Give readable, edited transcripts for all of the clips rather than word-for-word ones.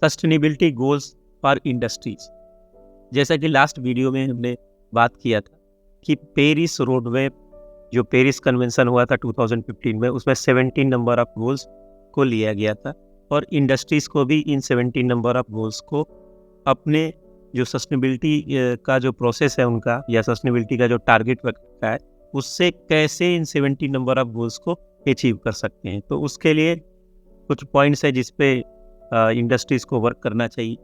Sustainability goals for industries. जैसा कि last video में हमने बात किया था कि पेरिस रोड मैप, जो पेरिस कन्वेंशन हुआ था 2015 में, उसमें 17 नंबर ऑफ गोल्स को लिया गया था और इंडस्ट्रीज़ को भी इन 17 नंबर ऑफ गोल्स को अपने जो सस्टेनेबिलिटी का जो प्रोसेस है उनका, या सस्टेनेबिलिटी का जो टारगेट रखा है, उससे कैसे इन 17 नंबर ऑफ गोल्स को अचीव कर सकते हैं। तो उसके लिए कुछ पॉइंट्स है जिस पे इंडस्ट्रीज़ को वर्क करना चाहिए।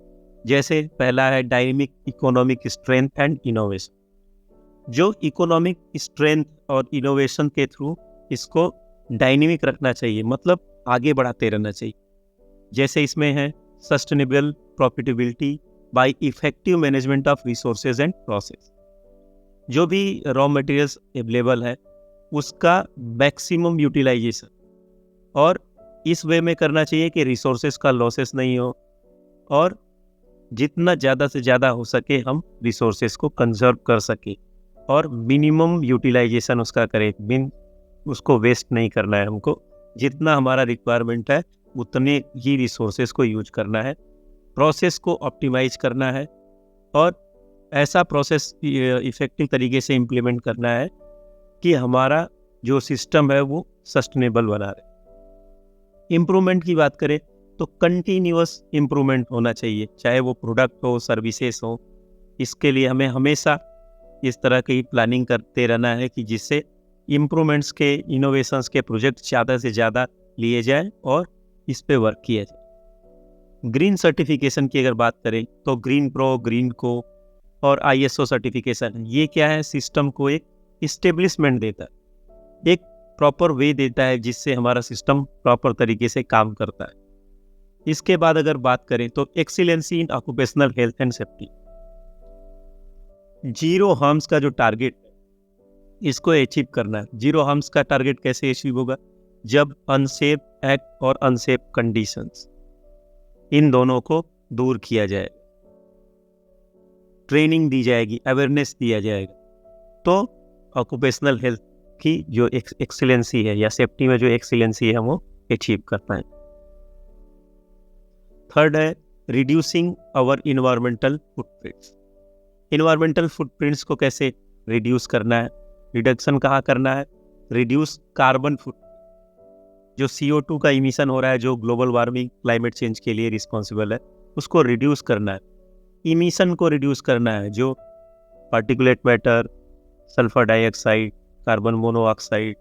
जैसे पहला है dynamic economic strength and innovation. जो इकोनॉमिक स्ट्रेंथ और इनोवेशन के थ्रू इसको डायनेमिक रखना चाहिए, मतलब आगे बढ़ाते रहना चाहिए। जैसे इसमें है sustainable profitability bye effective management of resources and process. जो भी रॉ मटेरियल्स अवेलेबल है उसका मैक्सिमम यूटिलाइजेशन, और इस वे में करना चाहिए कि रिसोर्सेज का लॉसेस नहीं हो और जितना ज़्यादा से ज़्यादा हो सके हम रिसोर्सेज को कंजर्व कर सके और मिनिमम यूटिलाइजेशन उसका करें। उसको वेस्ट नहीं करना है हमको, जितना हमारा रिक्वायरमेंट है उतने ही रिसोर्सेज को यूज करना है। प्रोसेस को ऑप्टिमाइज करना है और ऐसा प्रोसेस इफेक्टिव तरीके से इम्प्लीमेंट करना है कि हमारा जो सिस्टम है वो सस्टेनेबल बना रहे। इम्प्रूवमेंट की बात करें तो कंटिन्यूअस इम्प्रूवमेंट होना चाहिए, चाहे वो प्रोडक्ट हो, सर्विसेज हो। इसके लिए हमें हमेशा इस तरह की प्लानिंग करते रहना है कि जिससे इम्प्रूवमेंट्स के, इनोवेशंस के प्रोजेक्ट ज़्यादा से ज़्यादा लिए जाएं और इस पे वर्क किया जाए। ग्रीन सर्टिफिकेशन की अगर बात करें तो ग्रीन प्रो, ग्रीन को और ISO सर्टिफिकेशन, ये क्या है, सिस्टम को एक इस्टेब्लिशमेंट देता है, एक प्रॉपर वे देता है जिससे हमारा सिस्टम प्रॉपर तरीके से काम करता है। इसके बाद अगर बात करें तो excellency in occupational health and safety. Zero harms का जो टारगेट है इसको अचीव करना है। जीरो हार्म्स का टारगेट कैसे अचीव होगा? जब अनसेफ एक्ट और अनसेफ कंडीशंस, इन दोनों को दूर किया जाए, ट्रेनिंग दी जाएगी, अवेयरनेस दिया जाएगा, तो ऑक्यूपेशनल हेल्थ की जो एक्सीलेंसी है या सेफ्टी में जो एक्सीलेंसी है वो अचीव कर पाए। थर्ड है reducing our environmental footprints. Environmental footprints को कैसे रिड्यूस करना है? रिडक्शन कहाँ करना है? रिड्यूस कार्बन फुट, जो CO2 का इमिशन हो रहा है, जो ग्लोबल वार्मिंग, क्लाइमेट चेंज के लिए रिस्पॉन्सिबल है, उसको रिड्यूस करना है। इमिशन को रिड्यूस करना है, जो particulate matter, sulphur dioxide, carbon monoxide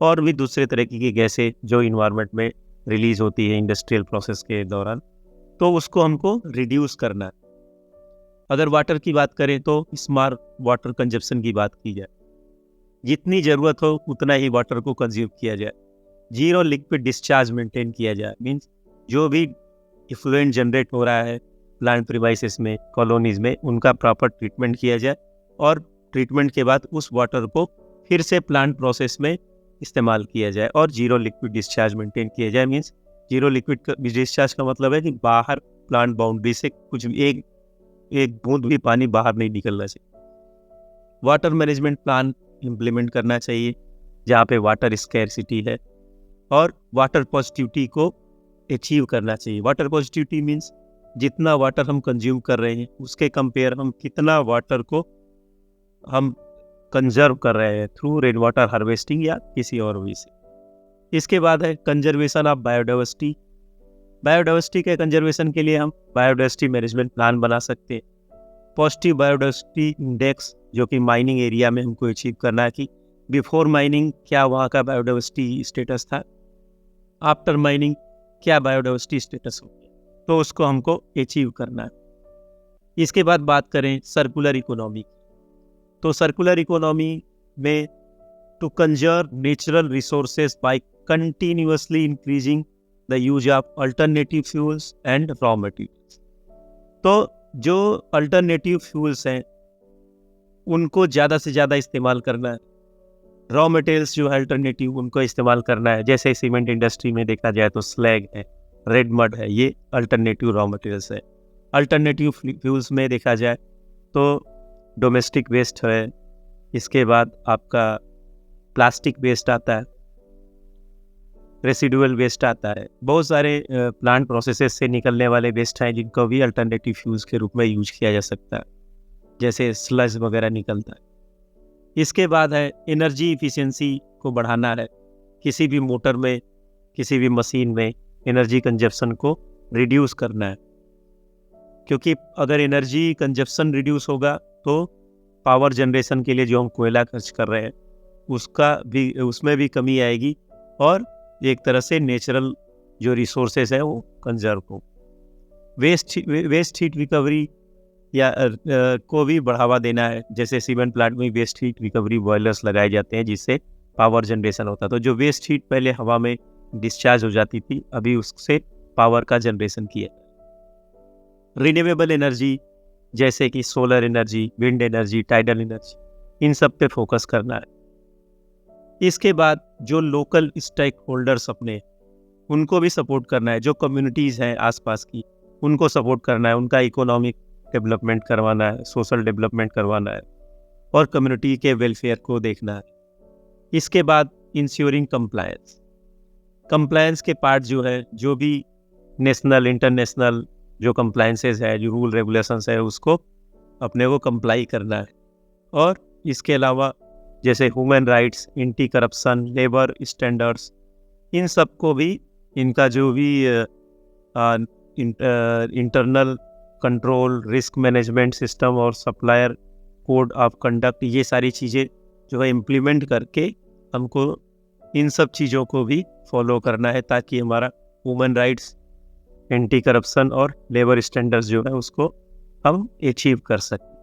और भी दूसरे तरह की गैसें जो इन्वायरमेंट में रिलीज होती है इंडस्ट्रियल प्रोसेस के दौरान, तो उसको हमको रिड्यूस करना है। अगर वाटर की बात करें तो स्मार्ट वाटर कंजप्शन की बात की जाए, जितनी ज़रूरत हो उतना ही वाटर को कंज्यूम किया जाए। जीरो लिक्विड डिस्चार्ज मेंटेन किया जाए, मीन्स जो भी इफ्लुएंट जनरेट हो रहा है प्लांट प्रीमाइसेस में, कॉलोनीज में, उनका प्रॉपर ट्रीटमेंट किया जाए और ट्रीटमेंट के बाद उस वाटर को फिर से प्लांट प्रोसेस में इस्तेमाल किया जाए और जीरो लिक्विड डिस्चार्ज मेंटेन किया जाए। मीन्स जीरो लिक्विड डिस्चार्ज का मतलब है कि बाहर प्लांट बाउंड्री से कुछ भी एक बूंद भी पानी बाहर नहीं निकलना चाहिए। वाटर मैनेजमेंट प्लान इम्प्लीमेंट करना चाहिए जहाँ पे वाटर स्कैरसिटी है, और वाटर पॉजिटिविटी को अचीव करना चाहिए। वाटर पॉजिटिविटी मीन्स जितना वाटर हम कंज्यूम कर रहे हैं उसके कंपेयर हम कितना वाटर को हम कंजर्व कर रहे हैं थ्रू रेन वाटर हार्वेस्टिंग या किसी और वे से। इसके बाद है कंजर्वेशन ऑफ बायोडाइवर्सिटी। बायोडाइवर्सिटी के कंजर्वेशन के लिए हम बायोडाइवर्सिटी मैनेजमेंट प्लान बना सकते हैं। पॉजिटिव बायोडाइवर्सिटी इंडेक्स, जो कि माइनिंग एरिया में हमको अचीव करना है कि बिफोर माइनिंग क्या वहाँ का बायोडाइवर्सिटी स्टेटस था, आफ्टर माइनिंग क्या बायोडाइवर्सिटी स्टेटस हो गया, तो उसको हमको अचीव करना है। इसके बाद बात करें सर्कुलर इकोनॉमी, तो सर्कुलर इकोनॉमी में to conserve natural resources by continuously increasing the use of alternative fuels and raw materials. तो जो अल्टरनेटिव फ्यूल्स हैं उनको ज़्यादा से ज़्यादा इस्तेमाल करना है, रॉ मटेरियल्स जो है अल्टरनेटिव उनको इस्तेमाल करना है। जैसे सीमेंट इंडस्ट्री में देखा जाए तो स्लैग है, रेड मड है, ये अल्टरनेटिव रॉ मटेरियल्स है। अल्टरनेटिव फ्यूल्स में देखा जाए तो डोमेस्टिक वेस्ट है, इसके बाद आपका प्लास्टिक वेस्ट आता है, रेसिडुअल वेस्ट आता है, बहुत सारे प्लांट प्रोसेसेस से निकलने वाले वेस्ट हैं जिनको भी अल्टरनेटिव फ्यूल्स के रूप में यूज किया जा सकता है, जैसे स्लज वगैरह निकलता है। इसके बाद है एनर्जी इफिशिएंसी को बढ़ाना है, किसी भी मोटर में, किसी भी मशीन में एनर्जी कंजप्शन को रिड्यूस करना है, क्योंकि अगर एनर्जी कंजप्शन रिड्यूस होगा तो पावर जनरेशन के लिए जो हम कोयला खर्च कर रहे हैं उसमें भी कमी आएगी और एक तरह से नेचुरल जो रिसोर्सेज है वो कंजर्व हो। वेस्ट हीट रिकवरी या को भी बढ़ावा देना है, जैसे सीमेंट प्लांट में वेस्ट हीट रिकवरी बॉयलर्स लगाए जाते हैं जिससे पावर जनरेशन होता है। तो जो वेस्ट हीट पहले हवा में डिस्चार्ज हो जाती थी, अभी उससे पावर का जनरेशन किया। रिन्यूएबल एनर्जी जैसे कि solar energy, wind energy, tidal energy, इन सब पे फोकस करना है। इसके बाद जो लोकल स्टेक होल्डर्स अपने, उनको भी सपोर्ट करना है, जो कम्युनिटीज़ हैं आसपास की उनको सपोर्ट करना है, उनका इकोनॉमिक डेवलपमेंट करवाना है, सोशल डेवलपमेंट करवाना है और कम्युनिटी के वेलफेयर को देखना है। इसके बाद इंश्योरिंग कंप्लायंस के पार्ट जो है, जो भी नेशनल इंटरनेशनल जो कंप्लायंसेस है, जो रूल रेगुलेशंस है, उसको अपने को कंप्लाई करना है। और इसके अलावा जैसे human rights, anti corruption, labour standards, इन सब को भी, इनका जो भी internal control, risk management system और सप्लायर कोड ऑफ कंडक्ट, ये सारी चीज़ें जो है इम्प्लीमेंट करके हमको इन सब चीज़ों को भी फॉलो करना है ताकि हमारा ह्यूमन राइट्स, एंटी करप्शन और लेबर स्टैंडर्ड्स जो है उसको हम अचीव कर सकें।